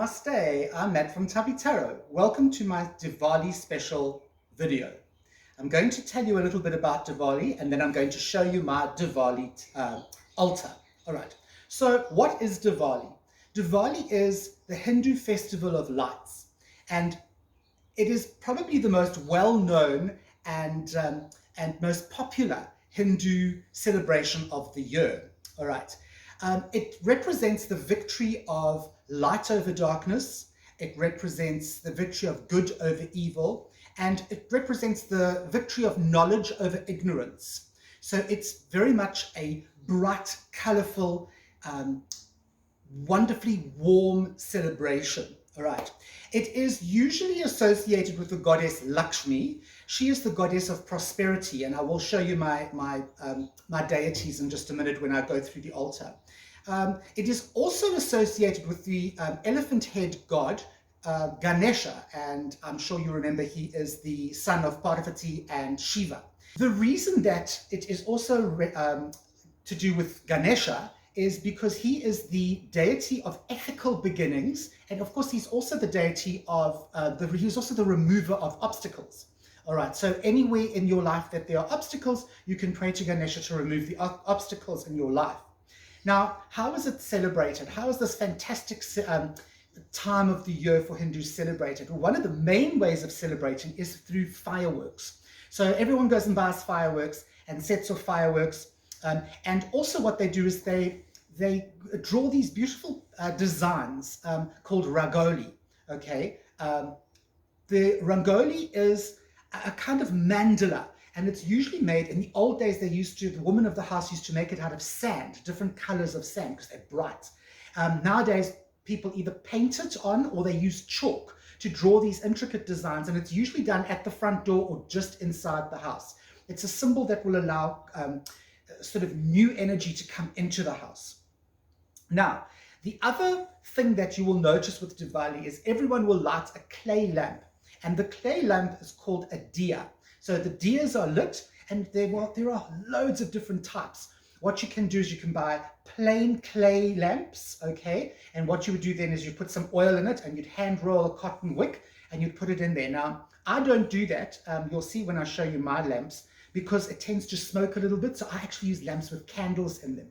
Namaste, I'm Matt from Tabi Tarot. Welcome to my Diwali special video. I'm going to tell you a little bit about Diwali and then I'm going to show you my Diwali altar. All right, so what is Diwali? Diwali is the Hindu festival of lights, and it is probably the most well-known and most popular Hindu celebration of the year. All right. It represents the victory of light over darkness. It represents the victory of good over evil, and it represents the victory of knowledge over ignorance. So it's very much a bright, colorful, wonderfully warm celebration. All right. It is usually associated with the goddess Lakshmi. She is the goddess of prosperity, and I will show you my deities in just a minute when I go through the altar. It is also associated with the elephant head god Ganesha, and I'm sure you remember he is the son of Parvati and Shiva. The reason that it is also to do with Ganesha is because he is the deity of ethical beginnings, and of course he's also the deity of he's also the remover of obstacles. All right, so anywhere in your life that there are obstacles, you can pray to Ganesha to remove the obstacles in your life. Now, how is it celebrated? How is this fantastic time of the year for Hindus celebrated? Well, one of the main ways of celebrating is through fireworks. So everyone goes and buys fireworks and sets off fireworks. And also what they do is they draw these beautiful designs called rangoli. Okay, the rangoli is a kind of mandala, and it's usually made, in the old days the woman of the house used to make it out of sand, different colors of sand because they're bright. Nowadays people either paint it on or they use chalk to draw these intricate designs, and it's usually done at the front door or just inside the house. It's a symbol that will allow sort of new energy to come into the house. Now, the other thing that you will notice with Diwali is everyone will light a clay lamp, and the clay lamp is called a diya. So the diyas are lit, and there are loads of different types. What you can do is you can buy plain clay lamps, okay? And what you would do then is you put some oil in it and you'd hand roll a cotton wick and you'd put it in there. Now, I don't do that. You'll see when I show you my lamps, because it tends to smoke a little bit. So I actually use lamps with candles in them.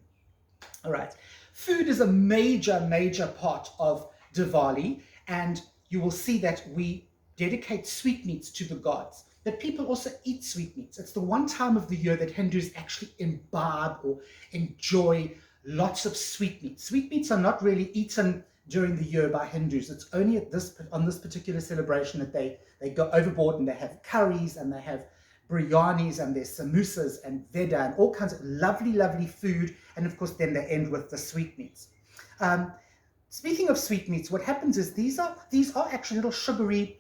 All right. Food is a major part of Diwali, and you will see that we dedicate sweetmeats to the gods. But people also eat sweetmeats. It's the one time of the year that Hindus actually imbibe or enjoy lots of sweetmeats. Sweetmeats are not really eaten during the year by Hindus. It's only on this particular celebration that they go overboard, and they have curries and they have biryanis and there's samosas and veda and all kinds of lovely food. And of course then they end with the sweetmeats. Speaking of sweetmeats, what happens is these are actually little sugary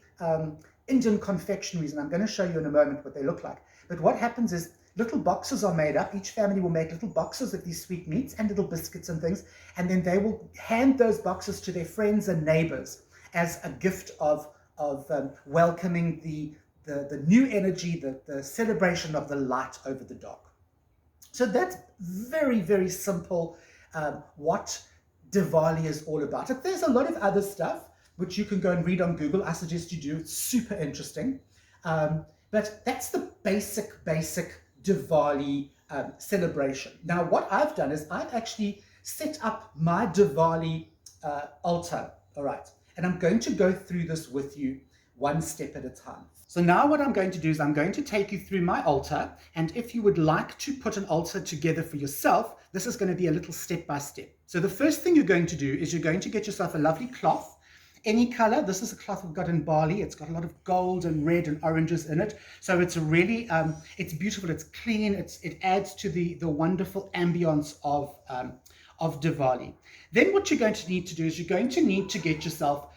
Indian confectionaries, and I'm going to show you in a moment what they look like. But what happens is little boxes are made up. Each family will make little boxes of these sweetmeats and little biscuits and things, and then they will hand those boxes to their friends and neighbors as a gift of welcoming the new energy, the celebration of the light over the dark. So that's very simple what Diwali is all about. There's a lot of other stuff which you can go and read on Google. I suggest you do. It's super interesting. But that's the basic Diwali celebration. Now, what I've done is I've actually set up my Diwali altar. All right. And I'm going to go through this with you one step at a time. So now what I'm going to do is I'm going to take you through my altar, and if you would like to put an altar together for yourself, this is going to be a little step by step. So the first thing you're going to do is you're going to get yourself a lovely cloth, any color. This is a cloth we've got in Bali. It's got a lot of gold and red and oranges in it. So it's a really, it's beautiful, it's clean, it adds to the wonderful ambience of Diwali. Then what you're going to need to do is you're going to need to get yourself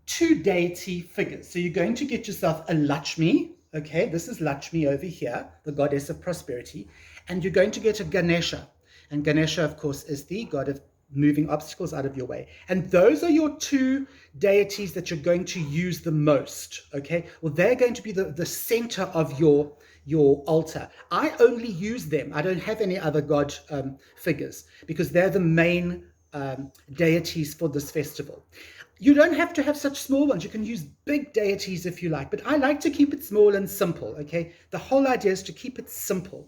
two deity figures. So you're going to get yourself a Lakshmi, okay, this is Lakshmi over here, the goddess of prosperity, and you're going to get a Ganesha, and Ganesha of course is the god of moving obstacles out of your way. And those are your two deities that you're going to use the most, okay? Well, they're going to be the center of your altar. I only use them. I don't have any other god figures because they're the main deities for this festival. You don't have to have such small ones. You can use big deities if you like, but I like to keep it small and simple, okay? The whole idea is to keep it simple.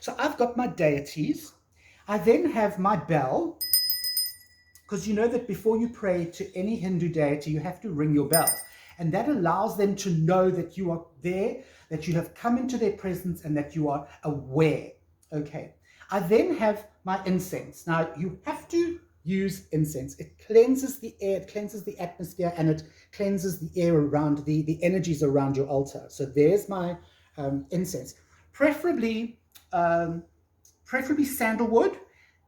So I've got my deities. I then have my bell, because you know that before you pray to any Hindu deity, you have to ring your bell. And that allows them to know that you are there, that you have come into their presence, and that you are aware, okay? I then have my incense. Now, you have to use incense. It cleanses the air, it cleanses the atmosphere, and it cleanses the air around the energies around your altar. So there's my incense. Preferably sandalwood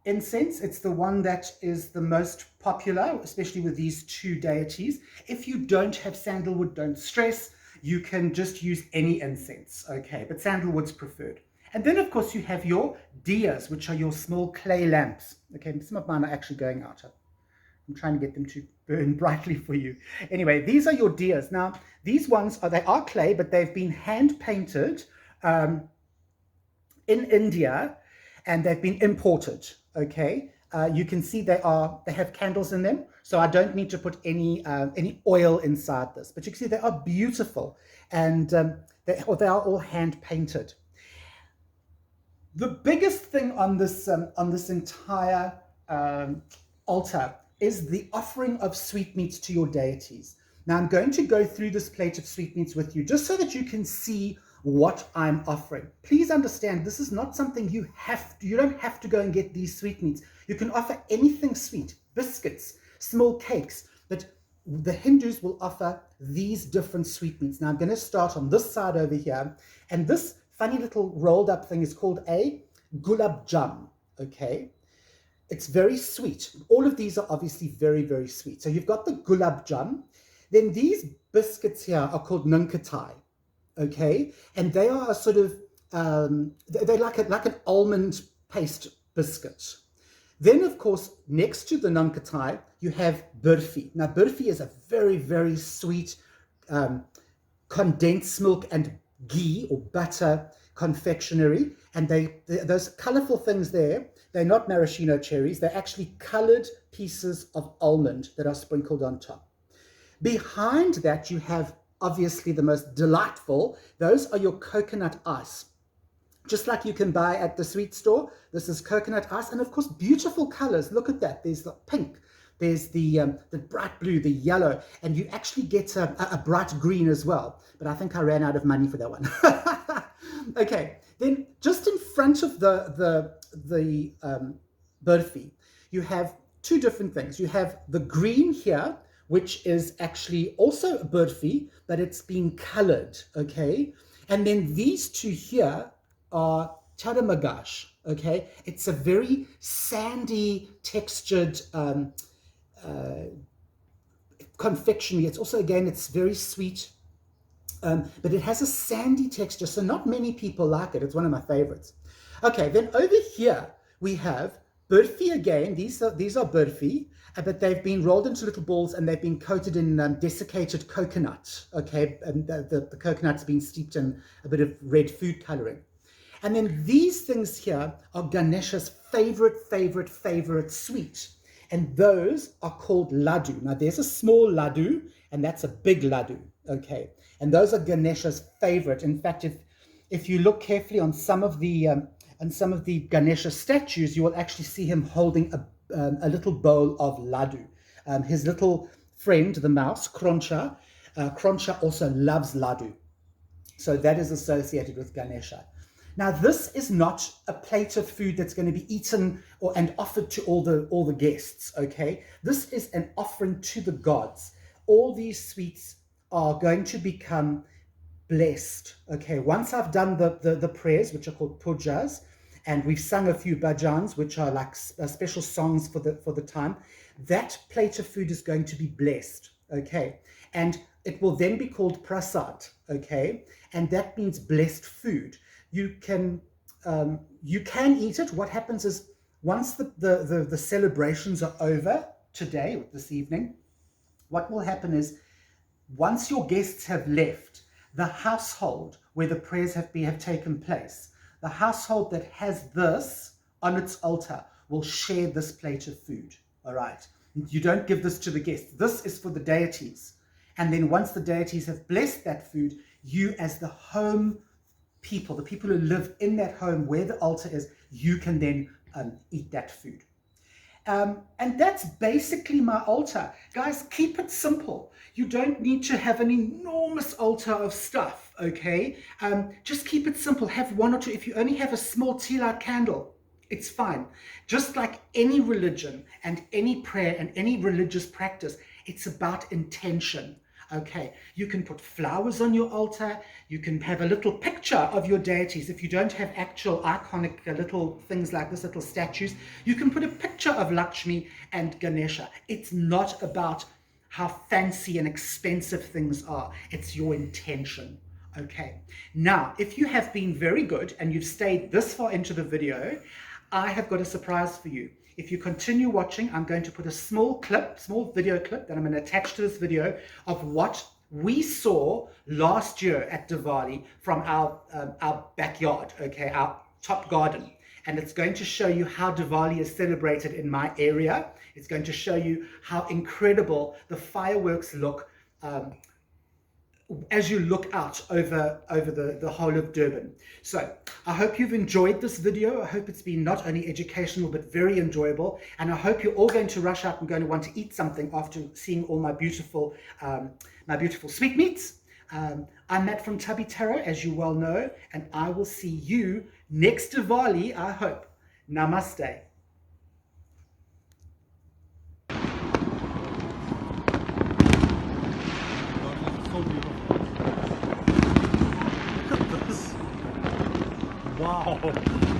incense. It's the one that is the most popular, especially with these two deities. If you don't have sandalwood, don't stress. You can just use any incense, okay? But sandalwood's preferred. And then, of course, you have your diyas, which are your small clay lamps. Okay, some of mine are actually going out. I'm trying to get them to burn brightly for you. Anyway, these are your diyas. Now, these ones they are clay, but they've been hand painted in India, and they've been imported. Okay, you can see they have candles in them, so I don't need to put any oil inside this. But you can see they are beautiful, and they are all hand painted. The biggest thing on this entire altar is the offering of sweetmeats to your deities. Now I'm going to go through this plate of sweetmeats with you just so that you can see what I'm offering. Please understand, this is not something you don't have to go and get these sweetmeats. You can offer anything sweet, biscuits, small cakes, but the Hindus will offer these different sweetmeats. Now I'm going to start on this side over here, and this funny little rolled up thing is called a gulab jam, okay? It's very sweet. All of these are obviously very, very sweet. So you've got the gulab jam. Then these biscuits here are called nunkatai, okay? And they are a sort of, they're like an almond paste biscuit. Then, of course, next to the nunkatai, you have burfi. Now, burfi is a very, very sweet condensed milk and ghee or butter confectionery, and those colorful things there, they're not maraschino cherries, they're actually colored pieces of almond that are sprinkled on top. Behind that, you have obviously the most delightful, those are your coconut ice. Just like you can buy at the sweet store, this is coconut ice, and of course beautiful colors. Look at that, there's the pink, there's the bright blue, the yellow, and you actually get a bright green as well. But I think I ran out of money for that one. Okay, then just in front of the burfi, you have two different things. You have the green here, which is actually also a burfi, but it's been colored, okay? And then these two here are charamagash, okay? It's a very sandy, textured confectionery. It's also, again, it's very sweet, but it has a sandy texture, so not many people like it. It's one of my favorites. Okay, then over here we have burfi again. These are burfi, but they've been rolled into little balls and they've been coated in desiccated coconut, okay? And the coconut's been steeped in a bit of red food coloring. And then these things here are Ganesha's favorite sweet. And those are called laddu. Now there's a small laddu and that's a big laddu, okay? And those are Ganesha's favorite. In fact, if you look carefully on some of the Ganesha statues, you will actually see him holding a little bowl of laddu. His little friend, the mouse, Kroncha also loves laddu. So that is associated with Ganesha. Now, this is not a plate of food that's going to be eaten and offered to all the guests, okay? This is an offering to the gods. All these sweets are going to become blessed, okay? Once I've done the prayers, which are called pujas, and we've sung a few bhajans, which are like special songs for the time, that plate of food is going to be blessed, okay? And it will then be called prasad, okay? And that means blessed food. You can eat it. What happens is once the celebrations are over today or this evening, what will happen is once your guests have left, the household where the prayers have taken place, the household that has this on its altar will share this plate of food. all right? You don't give this to the guests. This is for the deities. And then once the deities have blessed that food, you as the home people, the people who live in that home where the altar is, you can then eat that food. And that's basically my altar. Guys, keep it simple. You don't need to have an enormous altar of stuff, okay? Just keep it simple. Have one or two. If you only have a small tea light candle, it's fine. Just like any religion and any prayer and any religious practice, it's about intention. Okay, you can put flowers on your altar. You can have a little picture of your deities. If you don't have actual iconic little things like this, little statues, you can put a picture of Lakshmi and Ganesha. It's not about how fancy and expensive things are. It's your intention. Okay, now, if you have been very good and you've stayed this far into the video, I have got a surprise for you. If you continue watching, I'm going to put a small video clip that I'm going to attach to this video of what we saw last year at Diwali from our backyard, okay, our top garden. And it's going to show you how Diwali is celebrated in my area. It's going to show you how incredible the fireworks look as you look out over the whole of Durban. So I hope you've enjoyed this video. I hope it's been not only educational but very enjoyable, and I hope you're all going to rush out and going to want to eat something after seeing all my beautiful sweetmeats. I'm Matt from Tubby Tarot, as you well know, and I will see you next Diwali, I hope. Namaste. Wow.